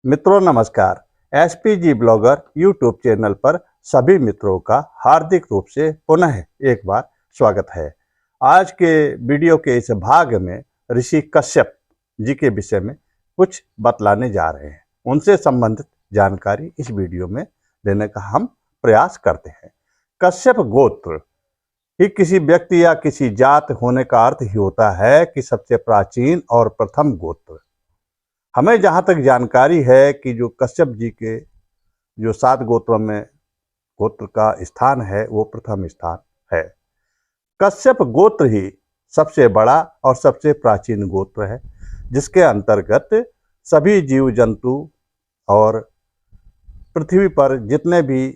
मित्रों नमस्कार। SPG blogger YouTube channel पर सभी मित्रों का हार्दिक रूप से पुनः एक बार स्वागत है। आज के वीडियो के इस भाग में ऋषि कश्यप जी के विषय में कुछ बतलाने जा रहे हैं। उनसे संबंधित जानकारी इस वीडियो में देने का हम प्रयास करते हैं। कश्यप गोत्र ही किसी व्यक्ति या किसी जात होने का अर्थ ही होता है कि सबसे प्राचीन और प्रथम गोत्र। हमें जहाँ तक जानकारी है कि जो कश्यप जी के जो 7 गोत्रों में गोत्र का स्थान है वो प्रथम स्थान है। कश्यप गोत्र ही सबसे बड़ा और सबसे प्राचीन गोत्र है, जिसके अंतर्गत सभी जीव जंतु और पृथ्वी पर जितने भी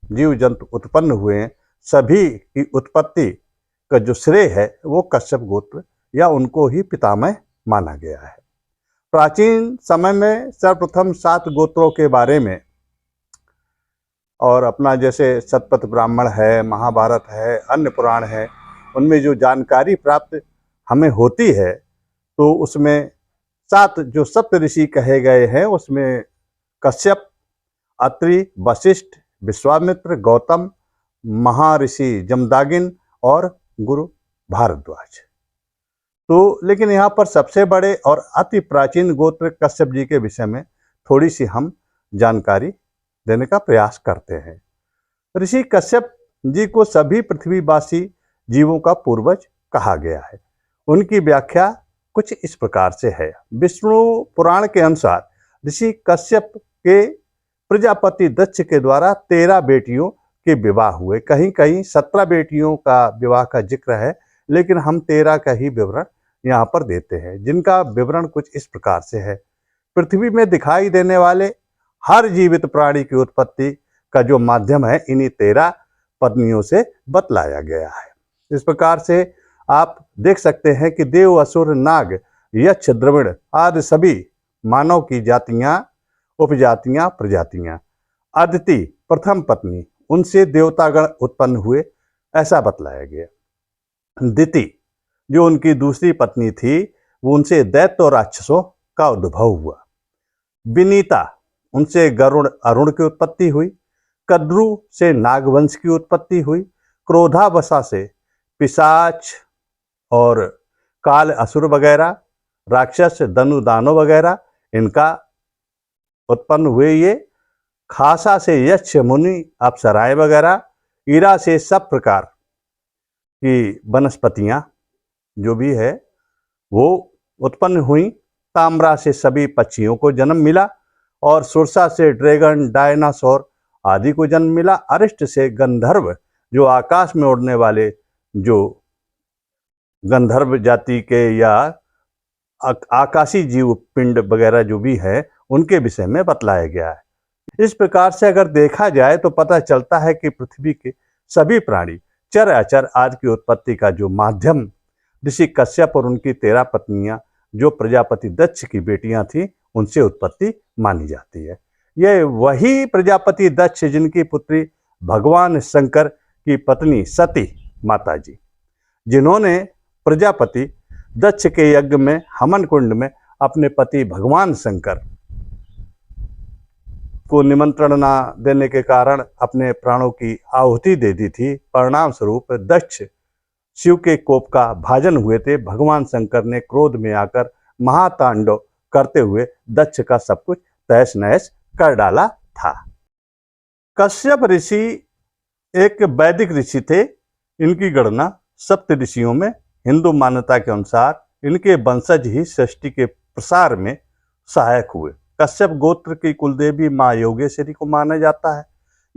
जीव जंतु उत्पन्न हुए हैं सभी की उत्पत्ति का जो श्रेय है वो कश्यप गोत्र या उनको ही पितामह माना गया है। प्राचीन समय में सर्वप्रथम 7 गोत्रों के बारे में और अपना जैसे शतपथ ब्राह्मण है, महाभारत है, अन्य पुराण है, उनमें जो जानकारी प्राप्त हमें होती है तो उसमें 7 जो सप्त ऋषि कहे गए हैं उसमें कश्यप, अत्रि, वशिष्ठ, विश्वामित्र, गौतम, महर्षि जमदागिन और गुरु भारद्वाज। तो लेकिन यहाँ पर सबसे बड़े और अति प्राचीन गोत्र कश्यप जी के विषय में थोड़ी सी हम जानकारी देने का प्रयास करते हैं। ऋषि कश्यप जी को सभी पृथ्वीवासी जीवों का पूर्वज कहा गया है। उनकी व्याख्या कुछ इस प्रकार से है। विष्णु पुराण के अनुसार ऋषि कश्यप के प्रजापति दक्ष के द्वारा 13 बेटियों के विवाह हुए। कहीं कहीं 17 बेटियों का विवाह का जिक्र है, लेकिन हम 13 का ही विवरण यहाँ पर देते हैं, जिनका विवरण कुछ इस प्रकार से है। पृथ्वी में दिखाई देने वाले हर जीवित प्राणी की उत्पत्ति का जो माध्यम है इन्हीं 13 पत्नियों से बतलाया गया है। इस प्रकार से आप देख सकते हैं कि देव, असुर, नाग, यक्ष, द्रविड़ आदि सभी मानव की जातियां, उपजातियां, प्रजातियां। अदिति प्रथम पत्नी, उनसे देवतागण उत्पन्न हुए ऐसा बतलाया गया। दिति जो उनकी दूसरी पत्नी थी वो उनसे दैत्य और राक्षसों का उद्भव हुआ। विनीता उनसे गरुड़ अरुण की उत्पत्ति हुई। कद्रु से नागवंश की उत्पत्ति हुई। क्रोधावसा से पिशाच और काल असुर वगैरह, राक्षस, धनु, दानव वगैरह इनका उत्पन्न हुए। ये खासा से यक्ष, मुनि, अप्सराएं वगैरह। ईरा से सब प्रकार की वनस्पतियां जो भी है वो उत्पन्न हुई। ताम्रा से सभी पक्षियों को जन्म मिला और सुरसा से ड्रैगन, डायनासोर आदि को जन्म मिला। अरिष्ट से गंधर्व जो आकाश में उड़ने वाले जो गंधर्व जाति के या आकाशी जीव पिंड वगैरह जो भी है उनके विषय में बतलाया गया है। इस प्रकार से अगर देखा जाए तो पता चलता है कि पृथ्वी के सभी प्राणी, चर अचर आदि की उत्पत्ति का जो माध्यम ऋषि कश्यप और उनकी 13 पत्नियां जो प्रजापति दक्ष की बेटियां थीं उनसे उत्पत्ति मानी जाती है। यह वही प्रजापति दक्ष जिनकी पुत्री भगवान शंकर की पत्नी सती माता जी, जिन्होंने प्रजापति दक्ष के यज्ञ में हवन कुंड में अपने पति भगवान शंकर को निमंत्रण न देने के कारण अपने प्राणों की आहुति दे दी थी। परिणाम स्वरूप दक्ष शिव के कोप का भाजन हुए थे। भगवान शंकर ने क्रोध में आकर महातांडव करते हुए दक्ष का सब कुछ तहस नहस कर डाला था। कश्यप ऋषि एक वैदिक ऋषि थे। इनकी गणना सप्त ऋषियों में हिंदू मान्यता के अनुसार इनके वंशज ही सृष्टि के प्रसार में सहायक हुए। कश्यप गोत्र की कुलदेवी माँ योगेश्वरी को माना जाता है।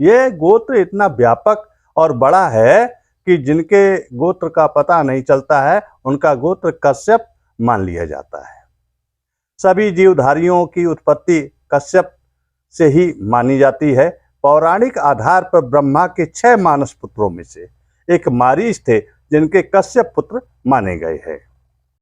यह गोत्र इतना व्यापक और बड़ा है कि जिनके गोत्र का पता नहीं चलता है उनका गोत्र कश्यप मान लिया जाता है। सभी जीवधारियों की उत्पत्ति कश्यप से ही मानी जाती है। पौराणिक आधार पर ब्रह्मा के 6 मानस पुत्रों में से एक मारीच थे जिनके कश्यप पुत्र माने गए हैं।